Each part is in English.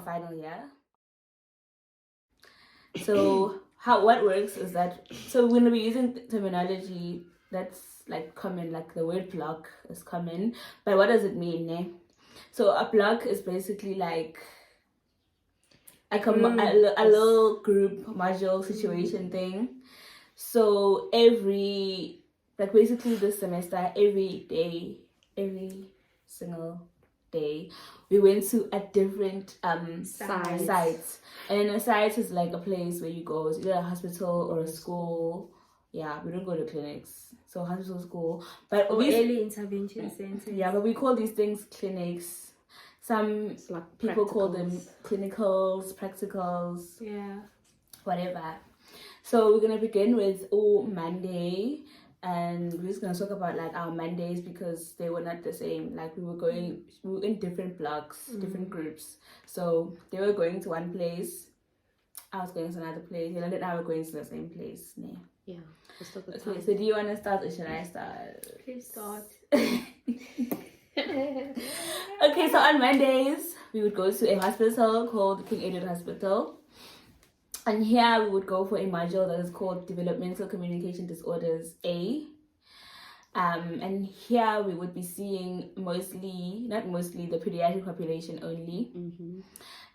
final year. So what works is that, so we're going to be using terminology that's like common, like the word block is common, but what does it mean, ne? So a block is basically like a little group module situation thing. So basically this semester, every single day, we went to a different sites. And a site is like a place where you go, it's either a hospital or a school. Yeah, we don't go to clinics. So hospital, school. But early intervention centers. Yeah, but we call these things clinics. Some like people call them clinicals, practicals. Yeah. Whatever. So we're gonna begin with Monday, and we're just gonna talk about like our Mondays because they were not the same. Like we were in different blocks, different groups. So they were going to one place, I was going to another place, and then I was going to the same place. Yeah. Okay, so do you wanna start or should I start? Please start. Okay, so on Mondays we would go to a hospital called King Edward Hospital. And here we would go for a module that is called Developmental Communication Disorders A. And here we would be seeing not mostly, the pediatric population only. Mm-hmm.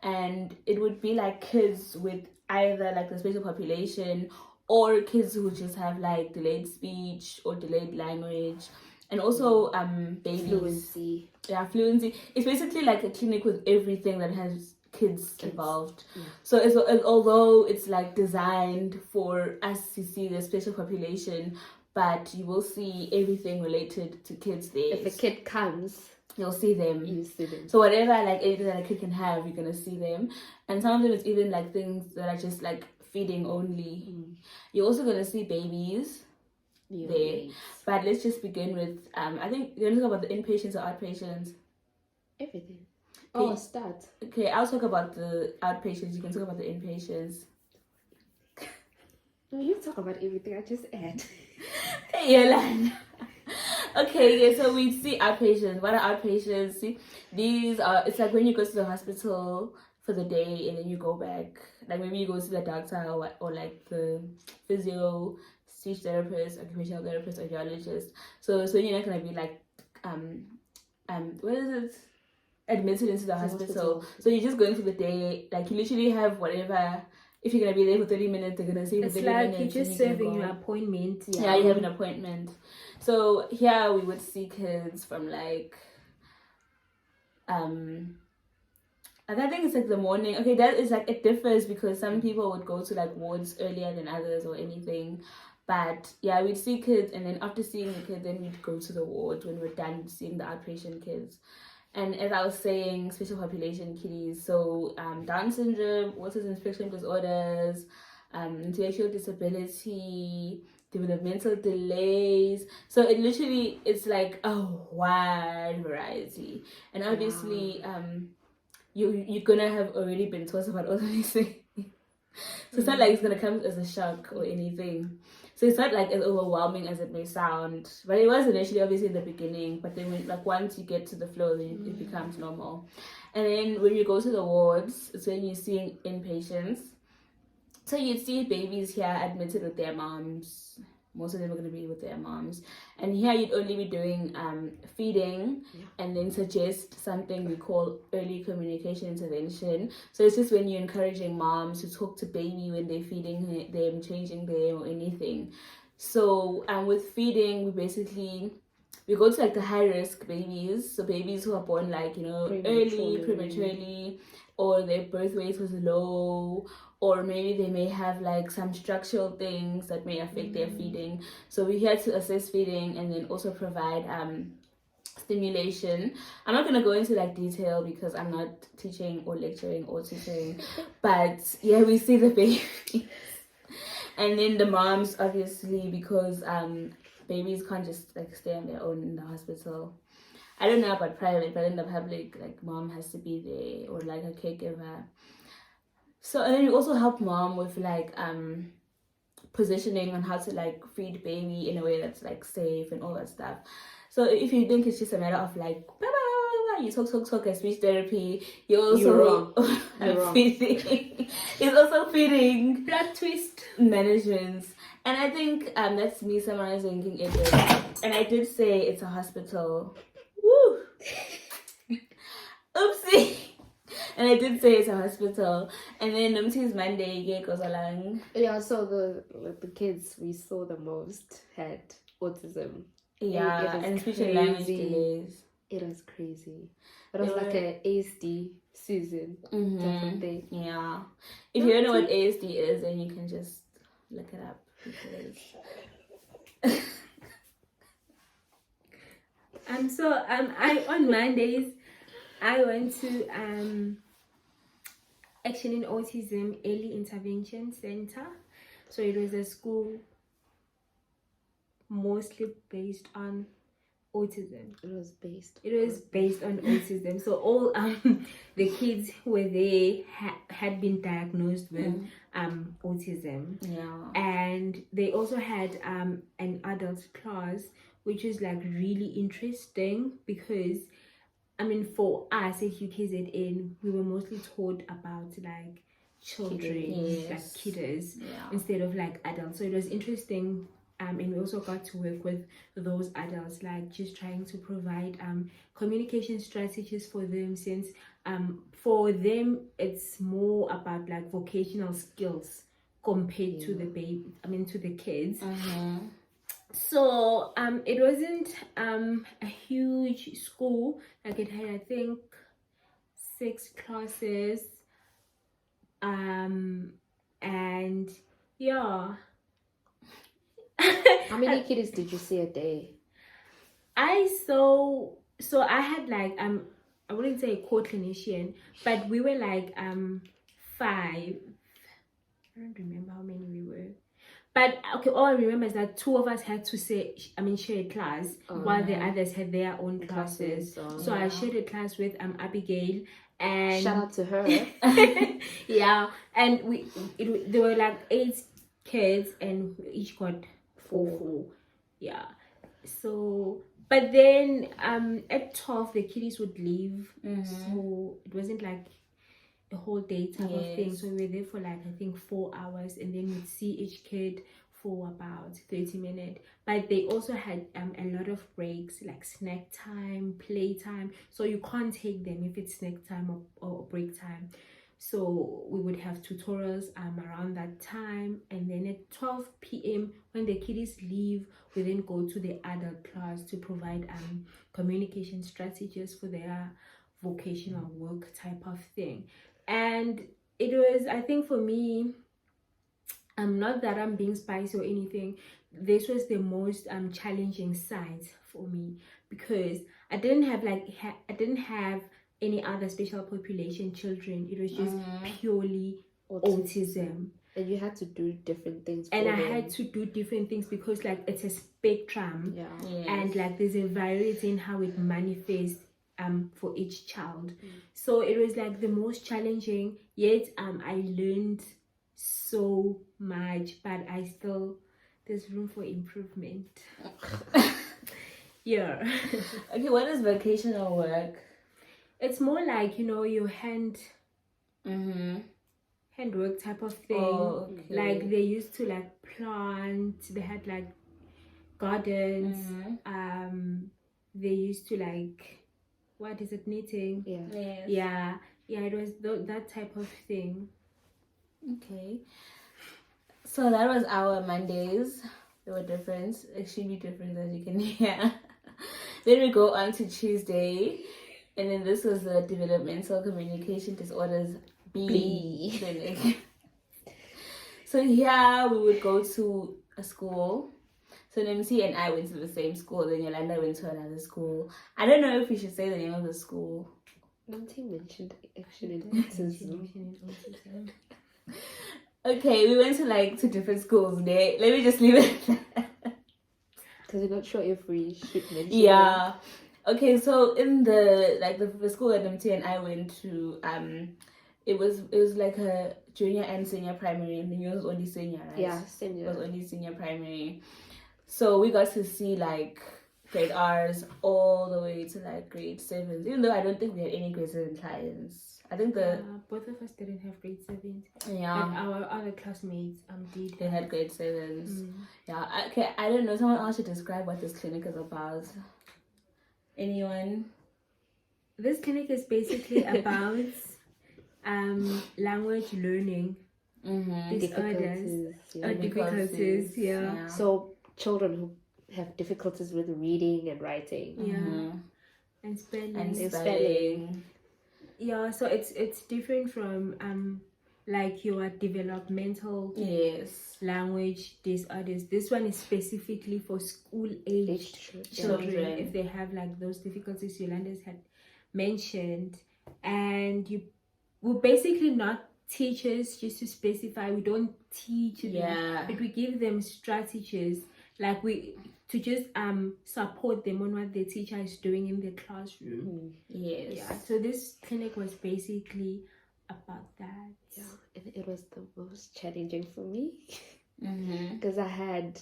And it would be like kids with either like the special population or kids who just have like delayed speech or delayed language. And also babies. Fluency. Yeah, fluency. It's basically like a clinic with everything that has kids involved. Yeah. So although it's like designed for us to see the special population, but you will see everything related to kids there. If a kid comes, you'll see them. You see them. So whatever like anything that a kid can have, you're gonna see them. And some of them is even like things that are just like feeding only. You're also gonna see babies there. But let's just begin with I think you're gonna talk about the inpatients or outpatients. Everything. Okay. Start. Okay, I'll talk about the outpatients. You can talk about the inpatients. No, you talk about everything. I just add. Yeah. Okay, yeah, so we see outpatients. What are outpatients? See, these are, it's like when you go to the hospital for the day and then you go back. Like maybe you go to the doctor or like the physio, speech therapist, occupational therapist, audiologist. So you're not gonna be like what is it? Admitted into the hospital. So you're just going for the day, like you literally have whatever. If you're gonna be there for 30 minutes, they're gonna see you for 30 minutes. It's like you're just serving an appointment. Yeah, you have an appointment. So here we would see kids from like and I think it's like the morning. Okay, that is like, it differs because some people would go to like wards earlier than others or anything. But yeah, we'd see kids, and then after seeing the kids, then we'd go to the ward when we're done seeing the outpatient kids. And as I was saying, special population kiddies, so Down syndrome, autism spectrum disorders, intellectual disability, developmental delays. So it's like a wide variety. And obviously, you're gonna have already been taught about all of these things. So it's not like it's gonna come as a shock or anything. So it's not like as overwhelming as it may sound, but it was initially obviously in the beginning. But then once you get to the flow, then it becomes normal. And then when you go to the wards, it's when you're seeing inpatients. So you'd see babies here admitted with their moms. Most of them are going to be with their moms. And here you'd only be doing feeding and then suggest something we call early communication intervention. So it's just when you're encouraging moms to talk to baby when they're feeding them, changing them or anything. So with feeding, we go to like the high risk babies. So babies who are born like, prematurely, or their birth weight was low, or maybe they may have like some structural things that may affect their feeding. So we're here to assess feeding and then also provide stimulation. I'm not going to go into like detail because I'm not teaching or lecturing or teaching, but yeah, we see the babies. And then the moms, obviously, because babies can't just like stay on their own in the hospital. I don't know about private, but in the public, like mom has to be there or like a caregiver. So, and then we also help mom with like positioning on how to like feed baby in a way that's like safe and all that stuff. So if you think it's just a matter of like you talk as speech therapy, you're also You're wrong. You're wrong. feeding. It's also feeding Plot twist. management. And I think that's me summarizing it. And I did say it's a hospital. Woo! Oopsie! And I did say it's a hospital. And then Numti's Monday goes along. Yeah, so the kids we saw the most had autism. Yeah, It was and speech and language crazy. delays. It was crazy. It was like an ASD season type of thing. Yeah. If you don't know what ASD is, then you can just look it up. Because I on Mondays I went to Action in Autism Early Intervention Center. So it was a school mostly based on autism. It was based on autism. So all the kids who were there had been diagnosed with autism. Yeah. And they also had an adult class, which is like really interesting because for us at UKZN, we were mostly taught about like children, like kiddos, instead of like adults. So it was interesting. And we also got to work with those adults, like just trying to provide communication strategies for them, since for them it's more about like vocational skills compared to the kids. So it wasn't a huge school. Like it had, I think, 6 classes, and yeah. How many kids did you see a day? I had like I wouldn't say a co-clinician, but we were like 5. I don't remember how many we were. But okay, all I remember is that 2 of us had to share a class, while the others had their own classes. So I shared a class with Abigail, and shout out to her. yeah, and there were like 8 kids, and we each got 4. Yeah. So, but then at 12 the kiddies would leave, so it wasn't like a whole day type of thing. So we were there for like I think 4 hours, and then we'd see each kid for about 30 minutes. But they also had a lot of breaks, like snack time, play time. So you can't take them if it's snack time or break time. So we would have tutorials around that time, and then at 12 p.m. when the kiddies leave, we then go to the adult class to provide communication strategies for their vocational work type of thing. And it was, I think for me, not that I'm being spicy or anything, this was the most challenging side for me, because I didn't have any other special population children. It was just purely autism. And you had to do different things I had to do different things because like it's a spectrum, and like there's a variety in how it manifests for each child. So it was like the most challenging, yet I learned so much, but there's room for improvement. Yeah. Okay, what is vocational work? It's more like, your handwork type of thing. Oh, okay. Like they used to like plant, they had like gardens, they used to like, what is it, knitting? Yeah, it was that type of thing. Okay, so that was our Mondays. They were different, extremely different, as you can hear. Then we go on to Tuesday, and then this was the Developmental Communication Disorders B clinic. So here we would go to a school. So Nemsi and I went to the same school, then Yolanda went to another school. I don't know if we should say the name of the school. Nothing mentioned actually autism. Okay, we went to different schools there. Let me just leave it Because we're not sure if we should mention Yeah. Okay, so in the school that Nemsi and I went to, it was like a junior and senior primary, and then yours was only senior, right? Yeah, senior. It was only senior primary. So we got to see like grade R's all the way to like grade 7s. Even though I don't think we had any grade 7 clients. I think both of us didn't have grade 7s. yeah, But our other classmates did. they had grade 7s. Mm. Yeah, okay, I don't know. Someone else should describe what this clinic is about. Anyone? This clinic is basically about language learning disorders or difficulties. Yeah. So children who have difficulties with reading and writing. And spelling. And spelling. Yeah, so it's different from like your developmental language disorders. This one is specifically for school-aged children. If they have like those difficulties Yolanda's had mentioned, and you will basically not teach us, just to specify, we don't teach them, but we give them strategies like to just support them on what the teacher is doing in the classroom. So this clinic was basically about that. And it was the most challenging for me because I had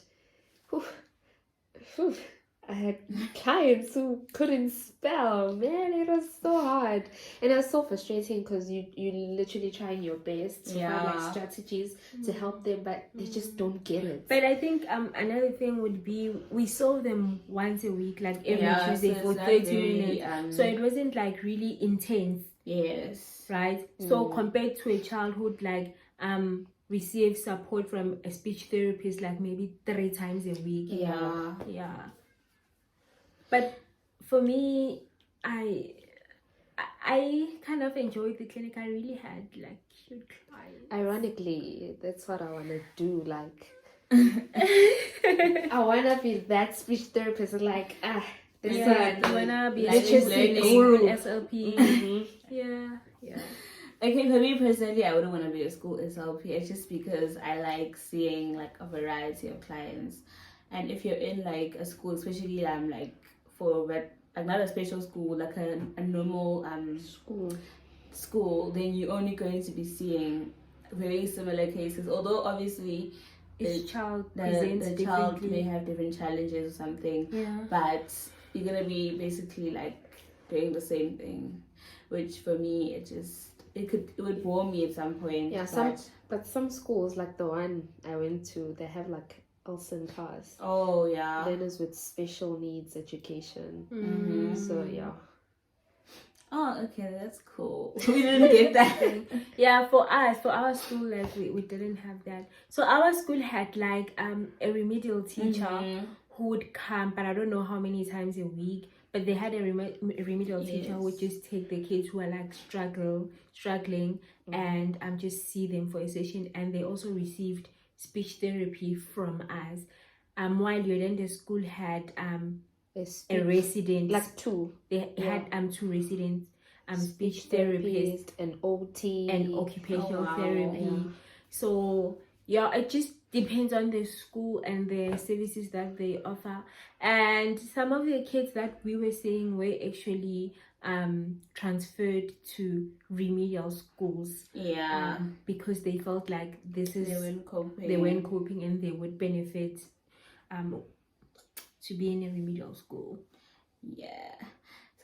clients who couldn't spell. Man, it was so hard, and it was so frustrating because you literally trying your best to find like strategies to help them, but they just don't get it. But I think another thing would be we saw them once a week, like every Tuesday for 30 minutes. So it wasn't like really intense. Right. So compared to a child who'd like receive support from a speech therapist like maybe 3 times a week. But for me, I kind of enjoyed the clinic. I really had like cute clients. Ironically, that's what I want to do. Like, I want to be that speech therapist. Like, you wanna be like learning SLP. Okay, for me personally, I wouldn't want to be a school SLP. It's just because I like seeing like a variety of clients, and if you're in like a school, especially like for like not a special school, like a normal school, then you're only going to be seeing very similar cases. Although obviously each child the child may have different challenges or something, but you're gonna be basically like doing the same thing, which for me it would bore me at some point. But some schools, like the one I went to, they have like Elson class. Learners with special needs education. So Oh, okay, that's cool. We didn't get that. For our school, like we didn't have that. So our school had like a remedial teacher who would come, but I don't know how many times a week. But they had a remedial teacher who would just take the kids who are like struggling, and just see them for a session. And they also received speech therapy from us. While Yolanda school had a resident, like 2. They had 2 residents, speech therapists and OT and occupational therapy. So it just depends on the school and the services that they offer. And some of the kids that we were seeing were actually transferred to remedial schools because they felt like they weren't coping and they would benefit to be in a remedial school.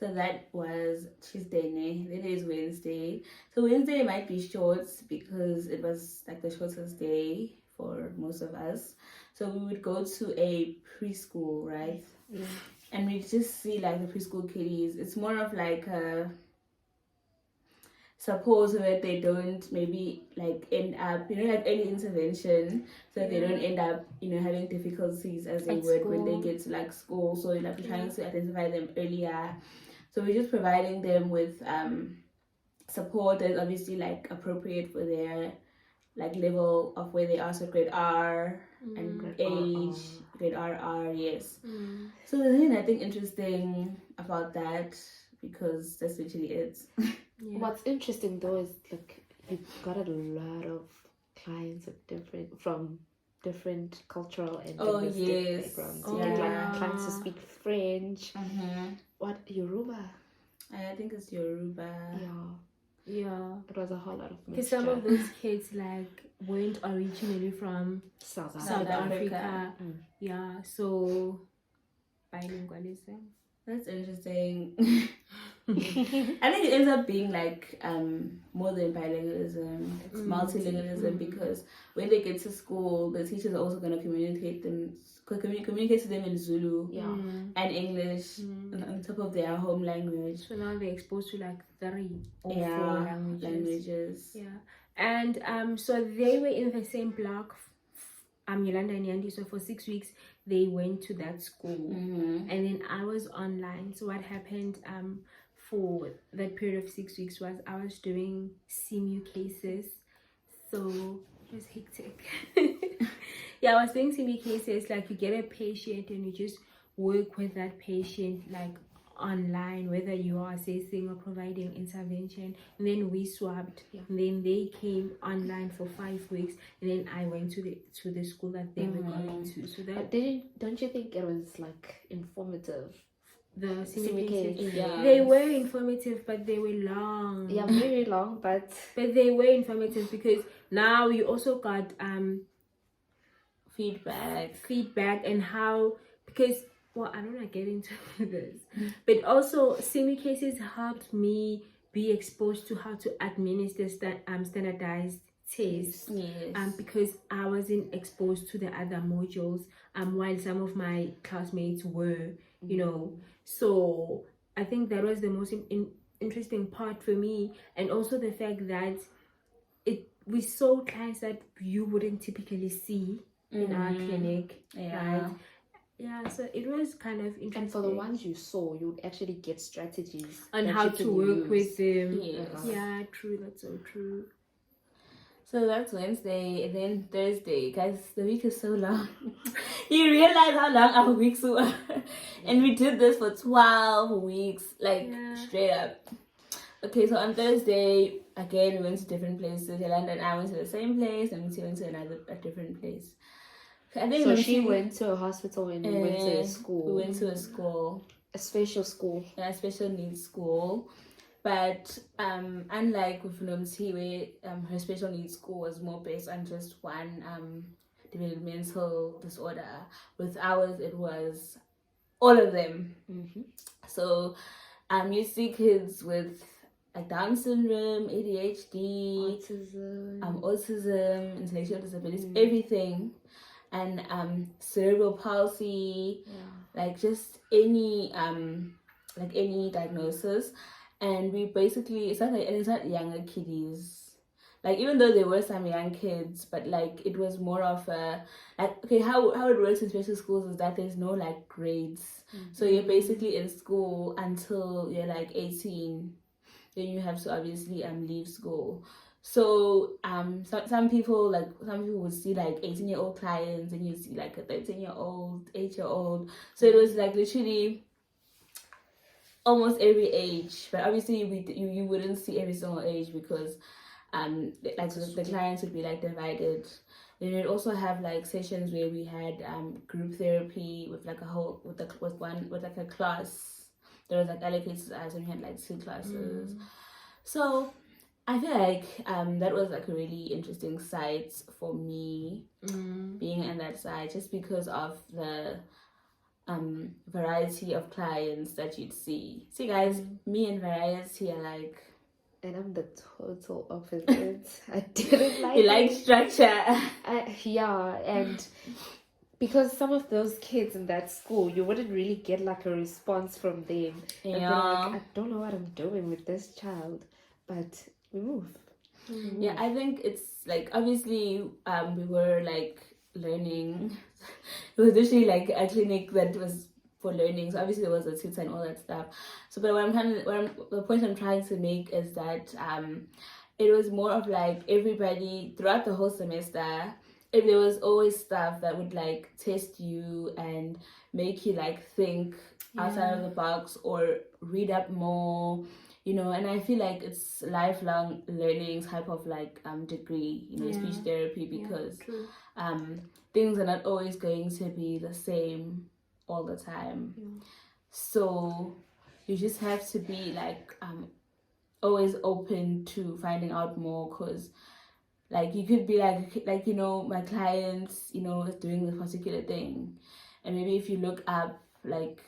So that was Tuesday, then it is Wednesday. So Wednesday might be short because it was like the shortest day for most of us. So we would go to a preschool, right? And we just see like the preschool kiddies. It's more of like a support so that they don't maybe like end up, like early intervention, so that they don't end up, having difficulties as they would when they get to like school. So like we're trying to identify them earlier. So we're just providing them with support that's obviously like appropriate for their like level of where they are. So grade R and grade age, grade RR, So there's nothing interesting about that because that's literally it. What's interesting though is like you got a lot of clients from different cultural and linguistic backgrounds. Like clients who speak French. What, Yoruba? I think it's Yoruba. It was a whole lot of mixture. Because some of those kids like weren't originally from South Africa. So bilingualism. That's interesting. I think it ends up being like more than bilingualism, it's multilingualism, because when they get to school, the teachers are also going to communicate to them in Zulu and English on top of their home language. So now they're exposed to like 3 or 4 languages. Yeah, and so they were in the same block. Yolanda and Yandi. So for 6 weeks they went to that school, and then I was online. So what happened for that period of 6 weeks was I was doing CMU cases, so it was hectic. Yeah, I was doing CMU cases, like you get a patient and you just work with that patient like online, whether you are assessing or providing intervention. And then we swapped, and then they came online for 5 weeks, and then I went to the school that they were going to. So that don't you think it was like informative? The CMU cases, yeah, they were informative, but they were long. Yeah, very long, but they were informative because now you also got feedback and how, because well, I don't want to get into this, but also CMU cases helped me be exposed to how to administer standardized tests. Yes. Because I wasn't exposed to the other modules while some of my classmates were, you know. So I think that was the most interesting part for me, and also the fact that we saw clients that you wouldn't typically see in our clinic, right? Yeah, so it was kind of interesting. And for the ones you saw, you would actually get strategies on how to work with them. Yes. Yeah, true. That's so true. So that's Wednesday, and then Thursday. Guys, the week is so long. You realize how long our weeks were. And we did this for 12 weeks, like straight up. Okay, so on Thursday, again, we went to different places. Yolanda and I went to the same place, and she went to a different place. I think so she went to a hospital and we went to a school. We went to a school. A special school. Yeah, a special needs school. But unlike with Nomsi, where her special needs school was more based on just one developmental disorder, with ours it was all of them. So you see kids with like Down syndrome, ADHD, autism, intellectual disabilities, everything, and cerebral palsy, like just any diagnosis. And we basically, it's not younger kiddies. Like, even though there were some young kids, but like it was more of a, like, okay, how it works in special schools is that there's no like grades. So you're basically in school until you're like 18. Then you have to obviously leave school. So some people would see like 18-year-old clients, and you see like a 13-year-old, 8-year-old. So it was like literally almost every age, but obviously you wouldn't see every single age because the clients would be like divided. Then we'd also have like sessions where we had group therapy with like a class. There was like allocated to us, and we had like 2 classes. So I feel like that was like a really interesting site for me, being on that side, just because of the variety of clients that you'd see. See, guys, me and variety are like, and I'm the total opposite. I didn't like you like structure. Yeah, and because some of those kids in that school, you wouldn't really get like a response from them. And they're like, I don't know what I'm doing with this child, but we move. Yeah, I think it's like, obviously we were like learning. It was literally like a clinic that was for learning, so obviously there was a tutor and all that stuff. So but the point I'm trying to make is that it was more of like everybody throughout the whole semester, if there was always stuff that would like test you and make you like think outside of the box or read up more, you know. And I feel like it's lifelong learning type of like degree, you know, speech therapy, because things are not always going to be the same all the time. So you just have to be like always open to finding out more, because like you could be like, you know, my clients, you know, is doing this particular thing, and maybe if you look up like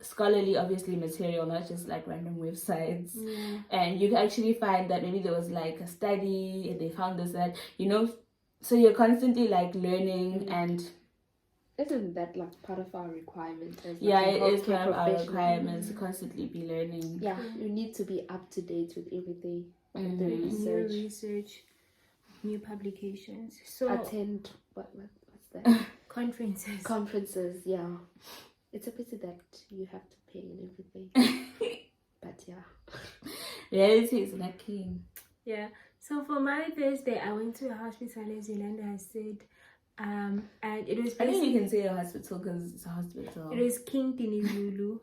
scholarly, obviously, material, not just like random websites. Yeah. And you can actually find that maybe there was like a study and they found this, that, you know, so you're constantly like learning. And isn't that like part of our requirement as yeah, like a it is healthcare part of our professional? requirements to constantly be learning. Yeah, you need to be up to date with everything, with the New research, new publications. So attend what's that? Conferences. Yeah. It's a pity that you have to pay and everything. But yeah. Reality is like king. Yeah. So for my Thursday, I went to a hospital, as Yolanda has said. And it was I think you can say a hospital because it's a hospital. It was King Dinizulu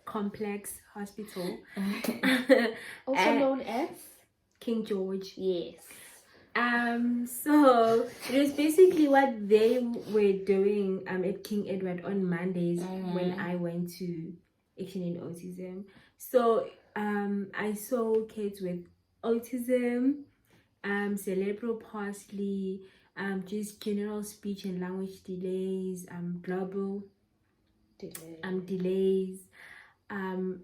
Complex Hospital. Also known as King George. Yes. So it was basically what they were doing at King Edward on Mondays when I went to Action in Autism. So I saw kids with autism, cerebral palsy, just general speech and language delays, global delays,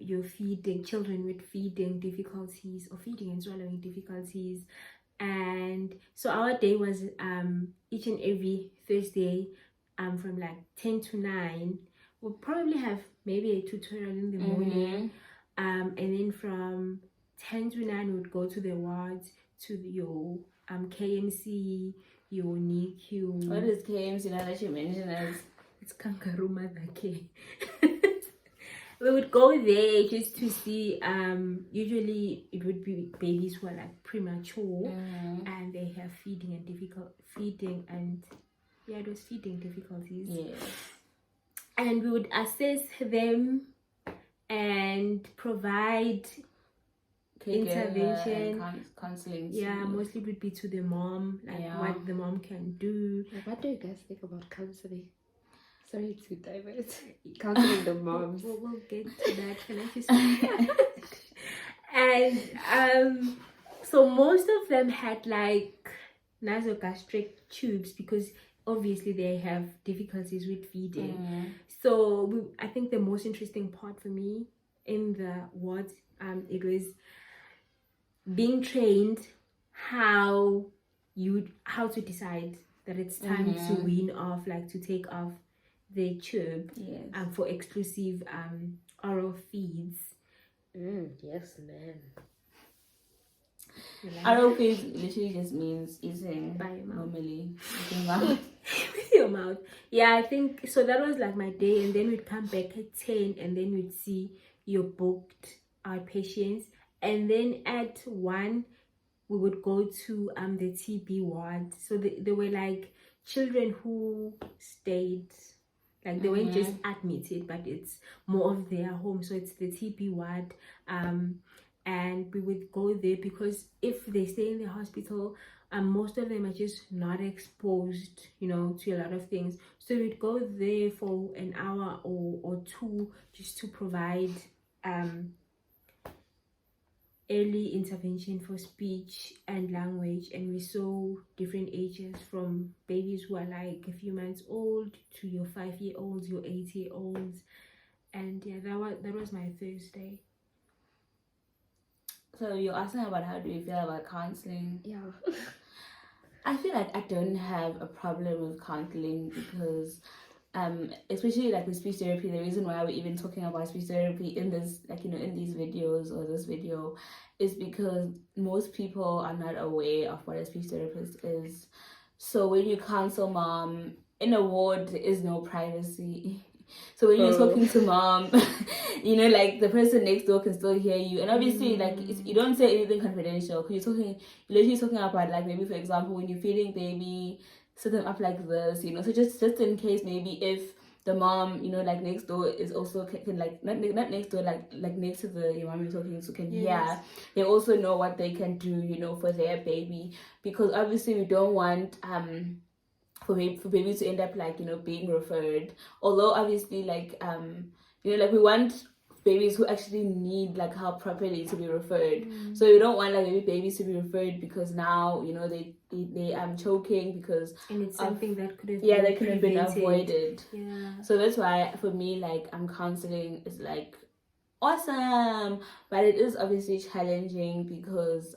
your feeding, children with feeding difficulties or feeding and swallowing difficulties. And so our day was each and every Thursday from like 10 to 9. We'll probably have maybe a tutorial in the morning, and then from 10 to 9 we would go to the wards, to your KMC, your NICU. What is KMC now that you mention it? It's Kangaroo Mother Care. We would go there just to see, usually it would be babies who are like premature and they have feeding difficulties. Yes. And we would assess them and provide intervention and counseling. Yeah, mostly it would be to the mom, like what the mom can do. What do you guys think about counseling? Sorry to divert. Counseling the moms. We'll get to that. Can I just And so most of them had like nasogastric tubes because obviously they have difficulties with feeding. So I think the most interesting part for me in the wards, it was being trained how to decide that it's time to wean off, like to take off the tube for exclusive oral feeds. Yes, man. Oral feeds literally just means eating by your mouth. Normally. With your mouth. Yeah, I think so. That was like my day, and then we'd come back at 10, and then we'd see your booked outpatients, and then at 1 we would go to the TB ward. So there were like children who stayed, like they weren't just admitted, but it's more of their home. So it's the TB ward, and we would go there because if they stay in the hospital, most of them are just not exposed, to a lot of things. So we'd go there for an hour or 2 just to provide early intervention for speech and language. And we saw different ages, from babies who are like a few months old to your 5-year-olds, your 8-year-olds. And yeah, that was my Thursday. So you're asking about how do you feel about counseling? Yeah. I feel like I don't have a problem with counseling because especially like with speech therapy, the reason why we're even talking about speech therapy in this, like, in these videos or this video, is because most people are not aware of what a speech therapist is. So when you counsel mom in a ward, there is no privacy. So when you're talking to mom, like the person next door can still hear you, and obviously like you don't say anything confidential because you're literally talking about, like, maybe for example when you're feeding baby, set them up like this, so just in case maybe if the mom, like next door is also can like not next door, like next to your mom you're talking to can hear, they also know what they can do, for their baby, because obviously we don't want for baby to end up like being referred, although obviously like like we want babies who actually need like help properly to be referred. So you don't want like maybe babies to be referred because now they choking because and it's something that could have that could have been avoided. Yeah. So that's why for me, like, counseling is like awesome, but it is obviously challenging because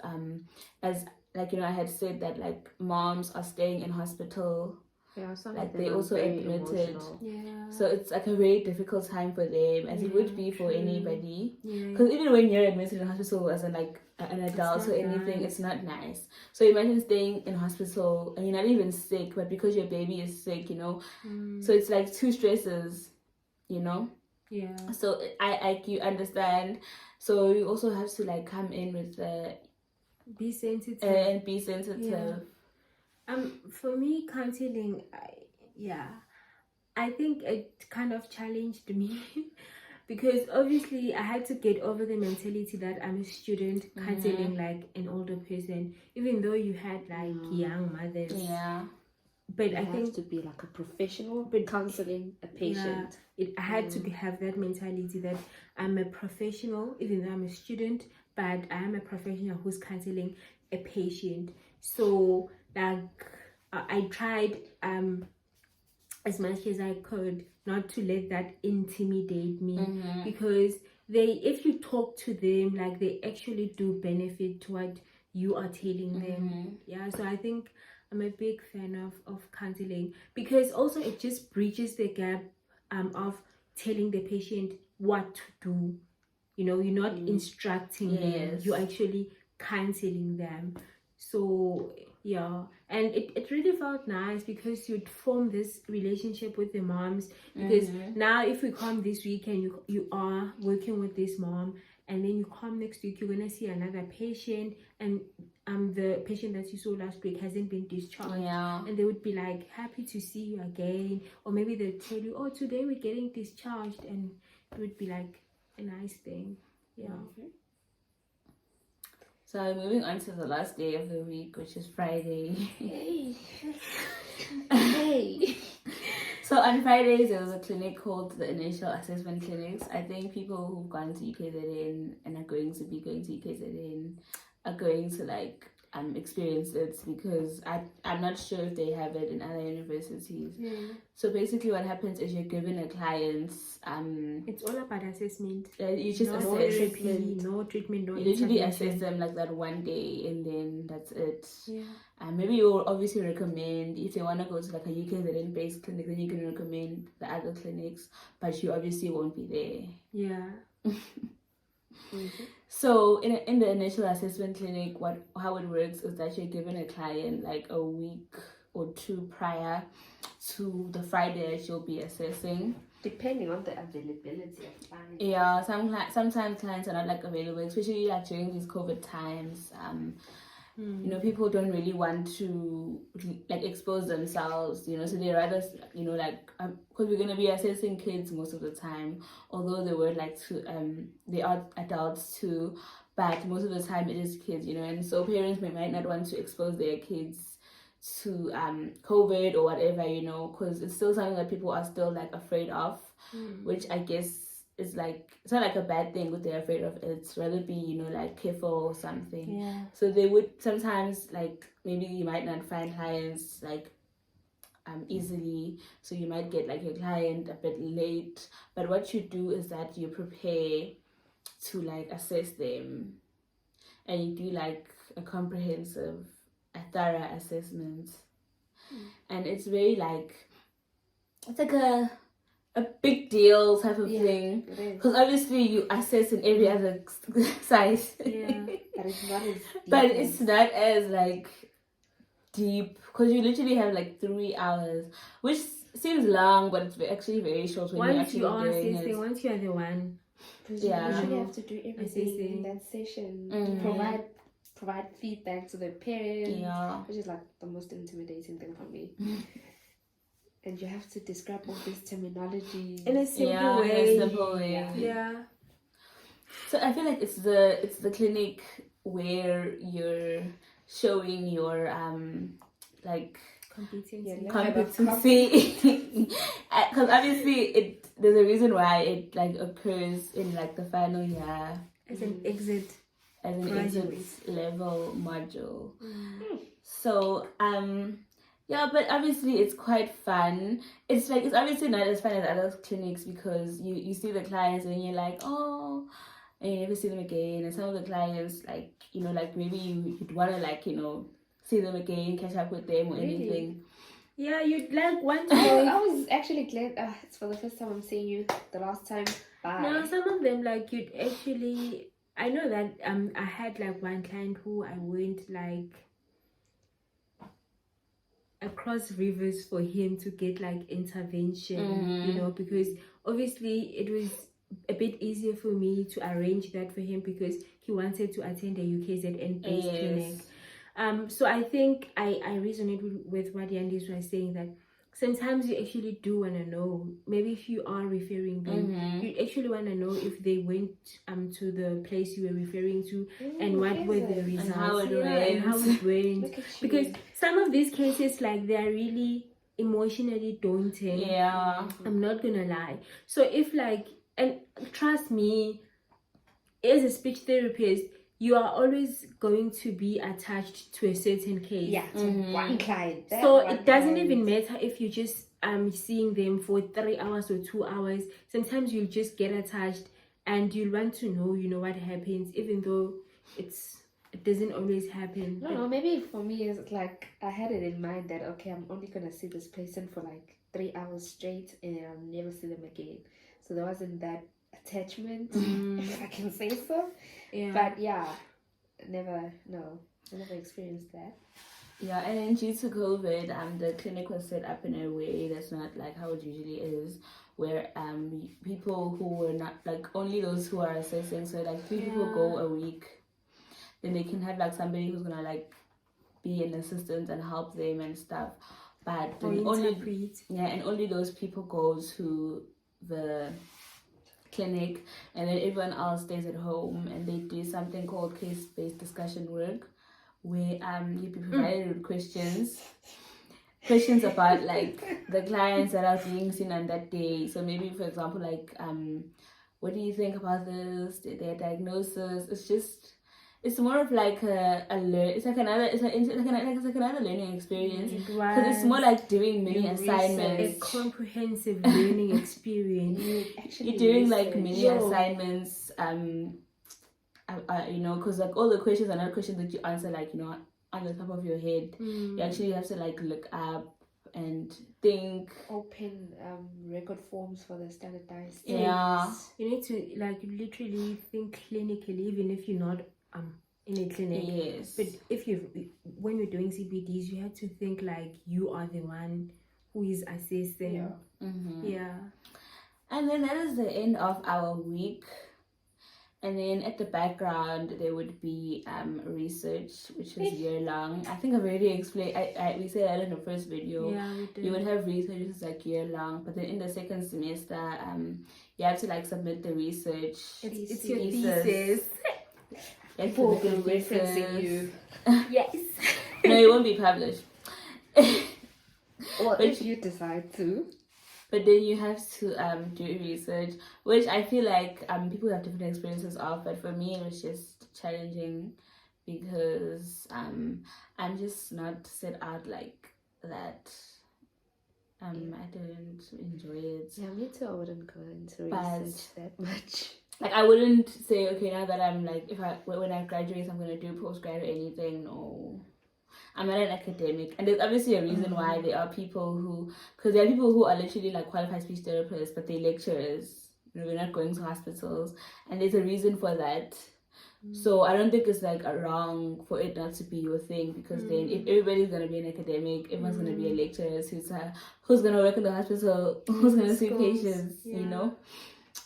as like I had said that like moms are staying in hospital. Yeah, like they also admitted. Yeah. So it's like a very difficult time for them, as it would be for anybody. Yeah. Because even when you're admitted in hospital as an adult or anything, it's not nice. So imagine staying in hospital and you're not even sick, but because your baby is sick, So it's like two stresses, Yeah. So you understand. So you also have to like come in with the be sensitive and be sensitive. Yeah. For me, counseling, I think it kind of challenged me because obviously I had to get over the mentality that I'm a student counseling like an older person, even though you had like young mothers. Yeah. But I think to be like a professional, but counseling a patient. I had to have that mentality that I'm a professional, even though I'm a student, but I am a professional who's counseling a patient. So like I tried as much as I could not to let that intimidate me, because if you talk to them, like they actually do benefit to what you are telling them. Yeah, so I think I'm a big fan of counseling, because also it just bridges the gap of telling the patient what to do. You're not instructing them, you're actually counseling them. So yeah, and it really felt nice because you'd form this relationship with the moms, because now if we come this weekend, you are working with this mom, and then you come next week, you're gonna see another patient, and the patient that you saw last week hasn't been discharged, and they would be like happy to see you again, or maybe they'll tell you, oh, today we're getting discharged, and it would be like a nice thing. So moving on to the last day of the week, which is Friday. Hey. So on Fridays there was a clinic called the Initial Assessment Clinics. I think people who've gone to UKZN and are going to be going to UKZN are going to like experience it, because I'm not sure if they have it in other universities. So basically what happens is you're given a client it's all about assessment. You just no treatment, no you literally assess them like that one day, and then that's it. Maybe you'll obviously recommend, if they want to go to like a UKZN based clinic, then you can recommend the other clinics, but you obviously won't be there. So in the initial assessment clinic, how it works is that you're given a client like a week or two prior to the Friday that you'll be assessing, depending on the availability of clients. Yeah, sometimes clients are not like available, especially like during these COVID times. People don't really want to like expose themselves, so they rather, because we're going to be assessing kids most of the time, although they were like they are adults too, but most of the time it is kids, and so parents might not want to expose their kids to COVID or whatever, because it's still something that people are still like afraid of, which I guess is like, it's not like a bad thing what they're afraid of, it's rather be like careful or something. So they would sometimes, like, maybe you might not find clients like easily, so you might get like your client a bit late, but what you do is that you prepare to like assess them, and you do like a thorough assessment. And it's very like, it's like a big deal type of thing, because obviously you assess in every other site, but it's not as like deep, because you literally have like 3 hours, which seems long, but it's actually very short when you're actually doing it. Once you are the one, you usually have to do everything in that session, provide feedback to the parent, which is like the most intimidating thing for me. And you have to describe all this terminology in a simple way. So I feel like it's the clinic where you're showing your like competency. Because obviously there's a reason why it like occurs in like the final year as an exit level module. So yeah, but obviously it's quite fun. It's obviously not as fun as other clinics because you see the clients and you're like, oh, and you never see them again. And some of the clients, like, you know, like maybe you'd want to, like, you know, see them again, catch up with them or anything. Yeah, you'd like want to. I was actually glad. It's for the first time I'm seeing you. The last time, bye. No, some of them, like, you'd actually. I know that I had like one client who I went like across rivers for him to get like intervention, you know, because obviously it was a bit easier for me to arrange that for him because he wanted to attend a UKZN based clinic. So I think I resonate with what Yandis was saying, that sometimes you actually do want to know, maybe if you are referring them, you actually want to know if they went to the place you were referring to and what were the results and how it went. Because some of these cases, like, they're really emotionally daunting. Yeah. I'm not gonna lie. So if like, and trust me, as a speech therapist, you are always going to be attached to a certain case. Yeah, to one client. So it doesn't even matter if you just seeing them for 3 hours or 2 hours. Sometimes you'll just get attached and you'll want to know, you know, what happens, even though it doesn't always happen. No, maybe for me it's like I had it in mind that okay, I'm only gonna see this person for like 3 hours straight and I'll never see them again. So there wasn't that attachment, if I can say so. Yeah. But yeah, I never experienced that. Yeah, and then due to COVID, the clinic was set up in a way that's not like how it usually is, where people who were not, like, only those who are assessing, so like 3 people go a week, then they can have like somebody who's gonna like be an assistant and help them and stuff, but only those people go to the clinic, and then everyone else stays at home, and they do something called case-based discussion work, where you'd be provided with questions about like the clients that are being seen on that day. So maybe, for example, like what do you think about this, their diagnosis? It's more of like it's like another learning experience, because it's more like doing mini assignments. A comprehensive learning experience. You're doing like mini assignments, you know, because like all the questions are not questions that you answer like, you know, on the top of your head. You actually have to like look up and think. Open record forms for the standardized tests. Yeah, you need to like literally think clinically, even if you're not in a clinic. Yes. But when you're doing CPDs, you have to think like you are the one who is assessing. Yeah. And then that is the end of our week. And then at the background there would be research, which is year long. I think I've already explained. We said that in the first video. Yeah, we did. You would have research, which is like year long, but then in the second semester, you have to like submit the research. It's your thesis. People will be referencing you. Yes. No, it won't be published. Well, if you decide to. But then you have to do research, which I feel like people have different experiences of. But for me, it was just challenging because I'm just not set out like that. I didn't enjoy it. Yeah, me too. I wouldn't go into research that much. Like, I wouldn't say, okay, now that I'm like, when I graduate, I'm gonna do postgrad or anything. No. I'm not an academic, and there's obviously a reason why there are people because there are people who are literally like qualified speech therapists, but they're lecturers. You know, we're not going to hospitals, and there's a reason for that. So I don't think it's like wrong for it not to be your thing, because then if everybody's gonna be an academic, everyone's gonna be a lecturer who's gonna work in the hospital, who's gonna see patients, you know.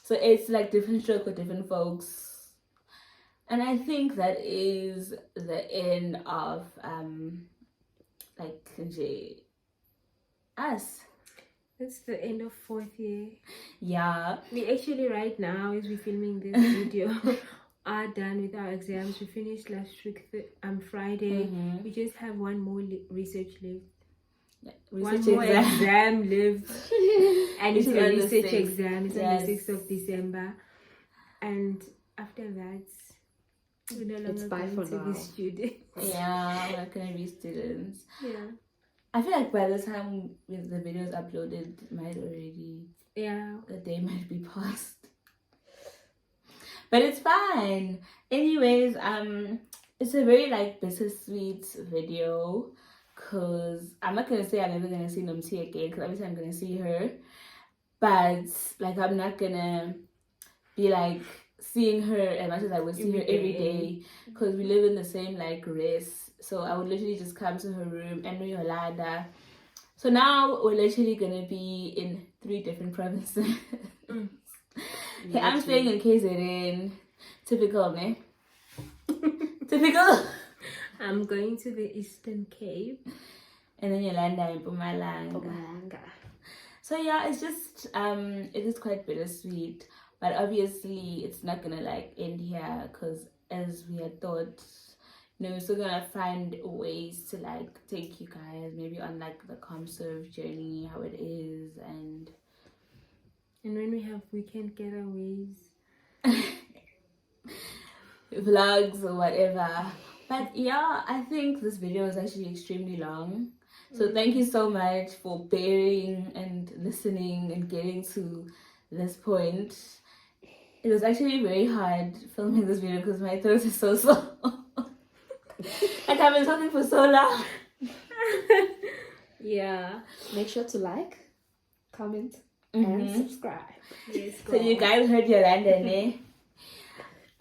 So it's like different stroke for different folks. And I think that is the end of us. That's the end of 4th year. Yeah. We actually right now, as we're filming this video, are done with our exams. We finished last week Friday. We just have one more research left. research One more exam. exam left. And it's Which a is on the research 6th. exam. It's Yes. on the 6th of December. And after that, we're no longer bye going for to now. be students. Yeah, we're not gonna be students. Yeah. I feel like by the time with the videos uploaded, the day might be past. But it's fine. Anyways, it's a very like bittersweet video, cause I'm not gonna say I'm never gonna see Nomti again, cause obviously I'm gonna see her, but like I'm not gonna be like seeing her as much as I would see her every day, cause we live in the same like race. So I would literally just come to her room and know Yolanda. So now we're literally gonna be in 3 different provinces. Okay, I'm staying in KZN. Typical, ne? Typical. I'm going to the Eastern Cape. And then Yolanda in Mpumalanga. Mpumalanga. So yeah, it's just it is quite bittersweet, but obviously it's not gonna like end here, because as we had thought, we're still gonna find ways to like take you guys maybe on like the ComServe journey, how it is, and when we have weekend getaways, vlogs or whatever. But yeah, I think this video is actually extremely long. So thank you so much for bearing and listening and getting to this point. It was actually very hard filming this video because my throat is so sore. Like I've been talking for so long. yeah. Make sure to like, comment, and subscribe. Yes, So you guys heard Yolanda, ne?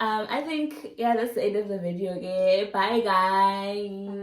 I think, yeah, that's the end of the video, okay? Bye, guys.